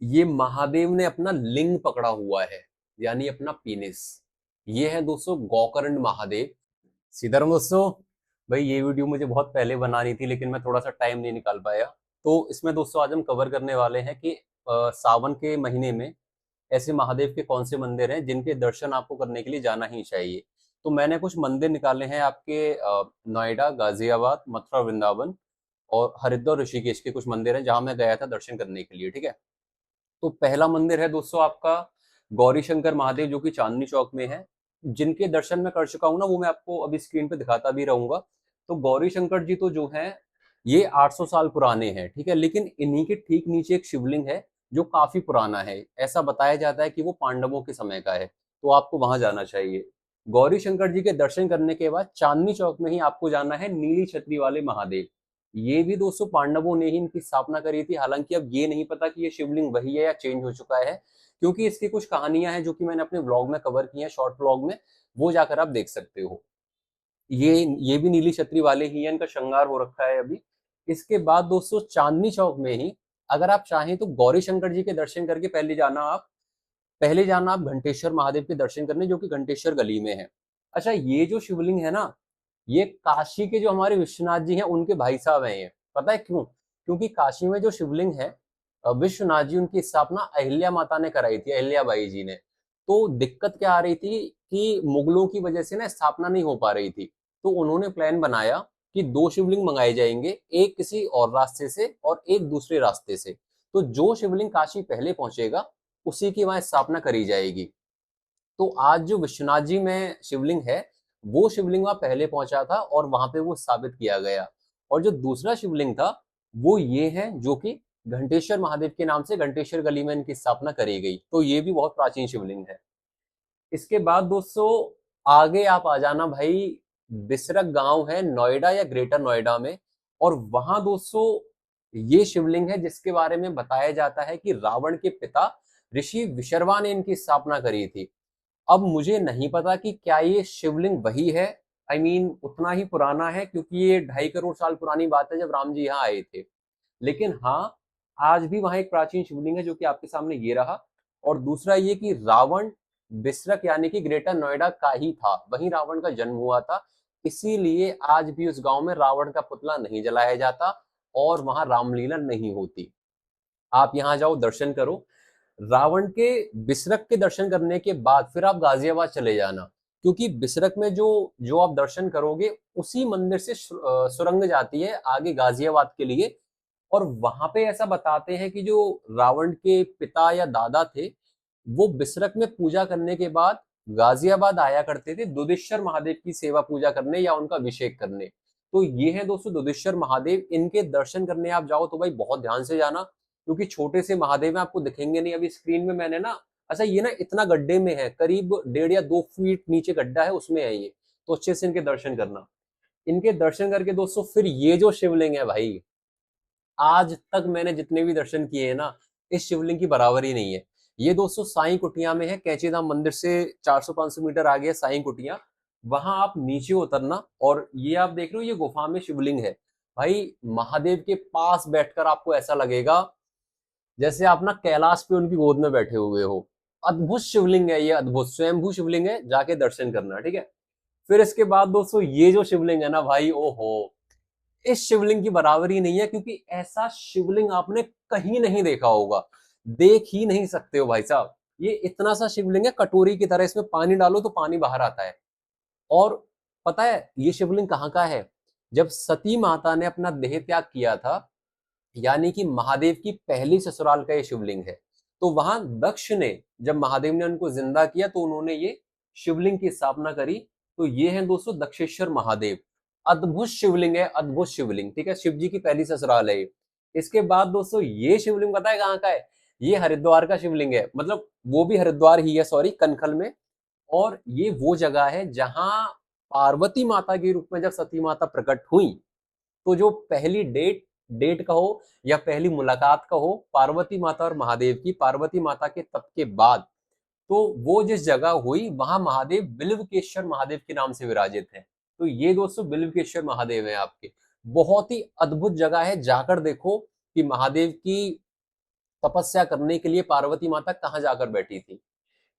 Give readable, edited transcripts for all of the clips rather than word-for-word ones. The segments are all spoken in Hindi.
ये महादेव ने अपना लिंग पकड़ा हुआ है, यानी अपना पीनिस। ये है दोस्तों गोकर्ण महादेव। सीताराम दोस्तों। भाई ये वीडियो मुझे बहुत पहले बनानी थी, लेकिन मैं थोड़ा सा टाइम नहीं निकाल पाया। तो इसमें दोस्तों आज हम कवर करने वाले हैं कि सावन के महीने में ऐसे महादेव के कौन से मंदिर हैं जिनके दर्शन आपको करने के लिए जाना ही चाहिए। तो मैंने कुछ मंदिर निकाले हैं आपके नोएडा, गाजियाबाद, मथुरा, वृंदावन और हरिद्वार, ऋषिकेश के कुछ मंदिर हैं जहां मैं गया था दर्शन करने के लिए। ठीक है। तो पहला मंदिर है दोस्तों आपका गौरी शंकर महादेव, जो कि चांदनी चौक में है। जिनके दर्शन मैं कर चुका हूं ना, वो मैं आपको अभी स्क्रीन पे दिखाता भी रहूंगा। तो गौरी शंकर जी तो जो है ये 800 साल पुराने हैं, ठीक है। लेकिन इन्हीं के ठीक नीचे एक शिवलिंग है जो काफी पुराना है। ऐसा बताया जाता है कि वो पांडवों के समय का है, तो आपको वहां जाना चाहिए। गौरी शंकर जी के दर्शन करने के बाद चांदनी चौक में ही आपको जाना है नीली छतरी वाले महादेव। ये भी दोस्तों पांडवों ने ही इनकी स्थापना करी थी। हालांकि अब ये नहीं पता कि ये शिवलिंग वही है या चेंज हो चुका है, क्योंकि इसकी कुछ कहानियां हैं जो कि मैंने अपने व्लॉग में कवर की हैं, शॉर्ट व्लॉग में। वो जाकर आप देख सकते हो। ये भी नीली छतरी वाले ही हैं, इनका श्रृंगार हो रखा है अभी। इसके बाद दोस्तों चांदनी चौक में ही अगर आप चाहें तो गौरी शंकर जी के दर्शन करके पहले जाना आप घंटेश्वर महादेव के दर्शन करने, जो कि घंटेश्वर गली में है। अच्छा, ये जो शिवलिंग है ना, ये काशी के जो हमारे विश्वनाथ जी हैं उनके भाई साहब हैं ये। पता है क्यों? क्योंकि काशी में जो शिवलिंग है, विश्वनाथ जी उनकी स्थापना अहिल्या माता ने कराई थी, अहिल्या बाई जी ने। तो दिक्कत क्या आ रही थी कि मुगलों की वजह से ना स्थापना नहीं हो पा रही थी। तो उन्होंने प्लान बनाया कि दो शिवलिंग मंगाए जाएंगे, एक किसी और रास्ते से और एक दूसरे रास्ते से। तो जो शिवलिंग काशी पहले पहुंचेगा उसी की वहां स्थापना करी जाएगी। तो आज जो विश्वनाथ जी में शिवलिंग है, वो शिवलिंग वहां पहले पहुंचा था और वहां पे वो स्थापित किया गया। और जो दूसरा शिवलिंग था वो ये है, जो कि घंटेश्वर महादेव के नाम से घंटेश्वर गली में इनकी स्थापना करी गई। तो ये भी बहुत प्राचीन शिवलिंग है। इसके बाद दोस्तों आगे आप आ जाना भाई। बिसरक गांव है नोएडा या ग्रेटर नोएडा में। और वहां दोस्तों ये शिवलिंग है जिसके बारे में बताया जाता है कि रावण के पिता ऋषि विशर्वा ने इनकी स्थापना करी थी। अब मुझे नहीं पता कि क्या ये शिवलिंग वही है। उतना ही पुराना है, क्योंकि ये 2.5 करोड़ साल पुरानी बात है जब राम जी यहाँ आए थे। लेकिन हाँ, आज भी वहां एक प्राचीन शिवलिंग है जो कि आपके सामने ये रहा। और दूसरा ये कि रावण बिसरक यानी कि ग्रेटर नोएडा का ही था, वहीं रावण का जन्म हुआ था। इसीलिए आज भी उस गांव में रावण का पुतला नहीं जलाया जाता और वहां रामलीला नहीं होती। आप यहाँ जाओ, दर्शन करो। रावण के बिसरक के दर्शन करने के बाद फिर आप गाजियाबाद चले जाना, क्योंकि बिसरक में जो जो आप दर्शन करोगे उसी मंदिर से सुरंग जाती है आगे गाजियाबाद के लिए। और वहां पे ऐसा बताते हैं कि जो रावण के पिता या दादा थे, वो बिसरक में पूजा करने के बाद गाजियाबाद आया करते थे दुधेश्वर महादेव की सेवा पूजा करने या उनका अभिषेक करने। तो ये है दोस्तों दुधेश्वर महादेव। इनके दर्शन करने आप जाओ तो भाई बहुत ध्यान से जाना, क्योंकि छोटे से महादेव में आपको दिखेंगे नहीं। अभी स्क्रीन में मैंने ना, अच्छा ये ना इतना गड्ढे में है, करीब 1.5 या 2 फीट नीचे गड्ढा है, उसमें है ये। तो अच्छे से इनके दर्शन करना। इनके दर्शन करके दोस्तों फिर ये जो शिवलिंग है भाई, आज तक मैंने जितने भी दर्शन किए हैं ना, इस शिवलिंग की बराबरी नहीं है। ये दोस्तों साईं कुटिया में है, कैंचीधाम मंदिर से 400-500 मीटर आगे है साईं कुटिया। वहां आप नीचे उतरना और ये आप देख रहे हो, ये गुफा में शिवलिंग है। भाई महादेव के पास बैठकर आपको ऐसा लगेगा जैसे आप ना कैलाश पे उनकी गोद में बैठे हुए हो। अद्भुत शिवलिंग है ये, अद्भुत स्वयंभू शिवलिंग है, जाके दर्शन करना, ठीक है। फिर इसके बाद दोस्तों ये जो शिवलिंग है ना भाई, ओहो, इस शिवलिंग की बराबरी नहीं है, क्योंकि ऐसा शिवलिंग आपने कहीं नहीं देखा होगा, देख ही नहीं सकते हो भाई साहब। ये इतना सा शिवलिंग है, कटोरी की तरह, इसमें पानी डालो तो पानी बाहर आता है। और पता है ये शिवलिंग कहाँ का है? जब सती माता ने अपना देह त्याग किया था, यानी कि महादेव की पहली ससुराल का ये शिवलिंग है। तो वहां दक्ष ने, जब महादेव ने उनको जिंदा किया तो उन्होंने ये शिवलिंग की स्थापना करी। तो ये है दोस्तों दक्षेश्वर महादेव। अद्भुत शिवलिंग है, अद्भुत शिवलिंग, ठीक है। शिव जी की पहली ससुराल है ये। इसके बाद दोस्तों ये शिवलिंग पता है कहाँ का है? ये हरिद्वार का शिवलिंग है, मतलब वो भी हरिद्वार ही है, सॉरी, कनखल में। और ये वो जगह है जहां पार्वती माता के रूप में जब सती माता प्रकट हुई, तो जो पहली डेट डेट कहो या पहली मुलाकात कहो पार्वती माता और महादेव की, पार्वती माता के तप के बाद, तो वो जिस जगह हुई वहां महादेव बिल्वकेश्वर महादेव के नाम से विराजित है। तो ये दोस्तों बिल्वकेश्वर महादेव है आपके। बहुत ही अद्भुत जगह है, जाकर देखो कि महादेव की तपस्या करने के लिए पार्वती माता कहाँ जाकर बैठी थी।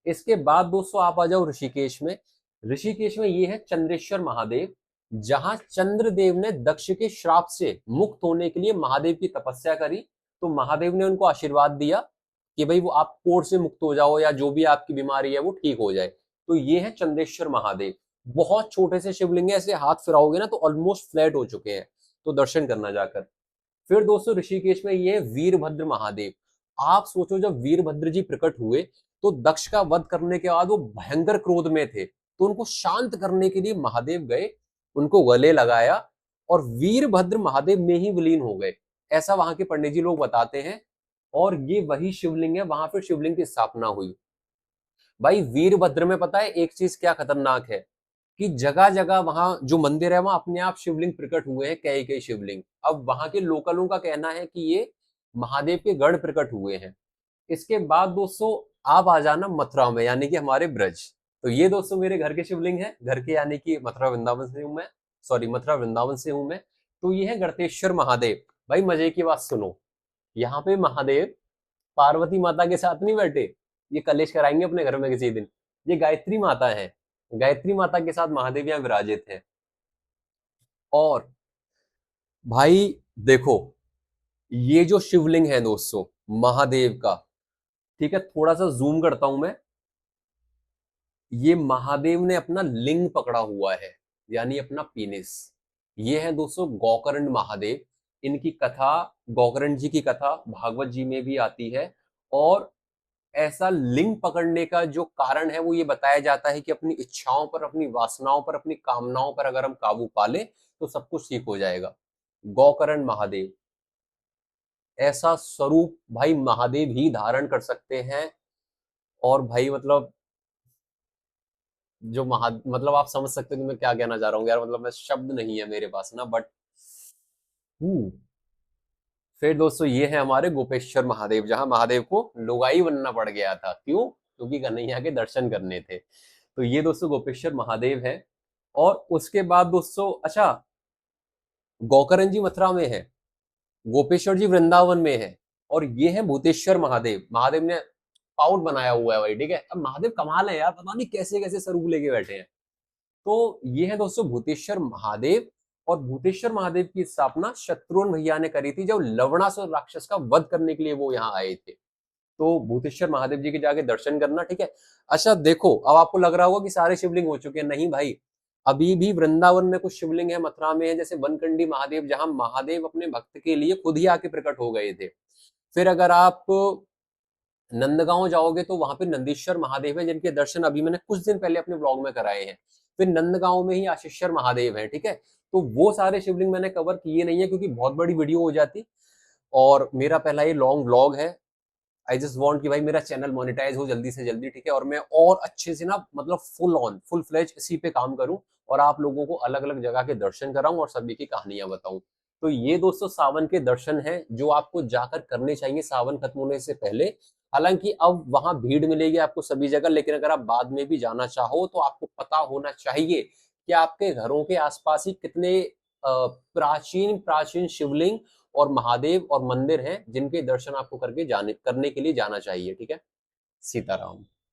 इसके बाद दोस्तों आप आ जाओ ऋषिकेश में। ऋषिकेश में ये है चंद्रेश्वर महादेव, जहां चंद्रदेव ने दक्ष के श्राप से मुक्त होने के लिए महादेव की तपस्या करी। तो महादेव ने उनको आशीर्वाद दिया कि भाई वो आप कोढ़ से मुक्त हो जाओ या जो भी आपकी बीमारी है वो ठीक हो जाए। तो ये है चंद्रेश्वर महादेव। बहुत छोटे से शिवलिंग है, ऐसे हाथ फिराओगे ना तो ऑलमोस्ट फ्लैट हो चुके हैं, तो दर्शन करना जाकर। फिर दोस्तों ऋषिकेश में ये है वीरभद्र महादेव। आप सोचो जब वीरभद्र जी प्रकट हुए तो दक्ष का वध करने के बाद वो भयंकर क्रोध में थे, तो उनको शांत करने के लिए महादेव गए, उनको गले लगाया और वीरभद्र महादेव में ही विलीन हो गए, ऐसा वहां के पंडित जी लोग बताते हैं। और ये वही शिवलिंग है, वहां पर शिवलिंग की स्थापना हुई। भाई वीरभद्र में पता है एक चीज क्या खतरनाक है, कि जगह जगह वहां जो मंदिर है वहां अपने आप शिवलिंग प्रकट हुए हैं, कई कई शिवलिंग। अब वहां के लोकलों का कहना है कि ये महादेव के गढ़ प्रकट हुए हैं। इसके बाद दोस्तों आप आ जाना मथुरा में, यानी कि हमारे ब्रज। तो ये दोस्तों मेरे घर के शिवलिंग है, घर के यानी कि मथुरा वृंदावन से हूं मैं, सॉरी मथुरा वृंदावन से हूं मैं। तो ये है गणतेश्वर महादेव। भाई मजे की बात सुनो, यहाँ पे महादेव पार्वती माता के साथ नहीं बैठे, ये कलेश कराएंगे अपने घर में किसी दिन। ये गायत्री माता है, गायत्री माता के साथ महादेव यहाँ विराजित है। और भाई देखो, ये जो शिवलिंग है दोस्तों महादेव का, ठीक है, थोड़ा सा जूम करता हूं मैं। ये महादेव ने अपना लिंग पकड़ा हुआ है, यानी अपना पीनिस। ये है दोस्तों गोकर्ण महादेव। इनकी कथा, गोकर्ण जी की कथा भागवत जी में भी आती है। और ऐसा लिंग पकड़ने का जो कारण है वो ये बताया जाता है कि अपनी इच्छाओं पर, अपनी वासनाओं पर, अपनी कामनाओं पर अगर हम काबू पा लें तो सब कुछ ठीक हो जाएगा। गोकर्ण महादेव, ऐसा स्वरूप भाई महादेव ही धारण कर सकते हैं। और भाई मतलब जो मतलब आप समझ सकते हो कि मैं क्या कहना चाह रहा हूँ यार, मतलब मैं शब्द नहीं है मेरे पास ना, बट फिर दोस्तों ये है हमारे गोपेश्वर महादेव, जहां महादेव को लुगाई बनना पड़ गया था। क्यों? क्योंकि कन्हैया के दर्शन करने थे। तो ये दोस्तों गोपेश्वर महादेव है। और उसके बाद दोस्तों, अच्छा, गोकर्ण जी मथुरा में है, गोपेश्वर जी वृंदावन में है, और ये है भूतेश्वर महादेव। महादेव ने पाउट बनाया हुआ है भाई, ठीक है। अब महादेव कमाल है यार, पता नहीं कैसे कैसे स्वरूप लेके बैठे हैं। तो ये है दोस्तों भूतेश्वर महादेव। और भूतेश्वर महादेव की स्थापना शत्रुघ्न भैया ने करी थी, जब लवणासुर राक्षस का वध करने के लिए वो यहाँ आए थे। तो भूतेश्वर महादेव जी के जाके दर्शन करना, ठीक है। अच्छा देखो, अब आपको लग रहा होगा कि सारे शिवलिंग हो चुके हैं, नहीं भाई, अभी भी वृंदावन में कुछ शिवलिंग है, मथुरा में है, जैसे वनकंडी महादेव, जहां महादेव अपने भक्त के लिए खुद ही आके प्रकट हो गए थे। फिर अगर आप नंदगांव जाओगे तो वहां पे नंदीश्वर महादेव है, जिनके दर्शन अभी मैंने कुछ दिन पहले अपने ब्लॉग में कराए हैं। फिर नंदगांव में ही आशीश्वर महादेव है, ठीक है। तो वो सारे शिवलिंग मैंने कवर किए नहीं है क्योंकि बहुत बड़ी वीडियो हो जाती, और मेरा पहला ये लॉन्ग ब्लॉग है। आई जस्ट वांट कि भाई मेरा चैनल मोनेटाइज हो जल्दी से जल्दी, ठीक है, और मैं और अच्छे से ना, मतलब फुल फ्लेज इसी पे काम करूं, और आप लोगों को अलग अलग जगह के दर्शन कराऊं और सभी की कहानियां बताऊं। तो ये दोस्तों सावन के दर्शन हैं जो आपको जाकर करने चाहिए सावन खत्म होने से पहले। हालांकि अब वहां भीड़ मिलेगी आपको सभी जगह, लेकिन अगर आप बाद में भी जाना चाहो तो आपको पता होना चाहिए कि आपके घरों के आसपास ही कितने प्राचीन प्राचीन शिवलिंग और महादेव और मंदिर हैं जिनके दर्शन आपको करने के लिए जाना चाहिए, ठीक है। सीताराम।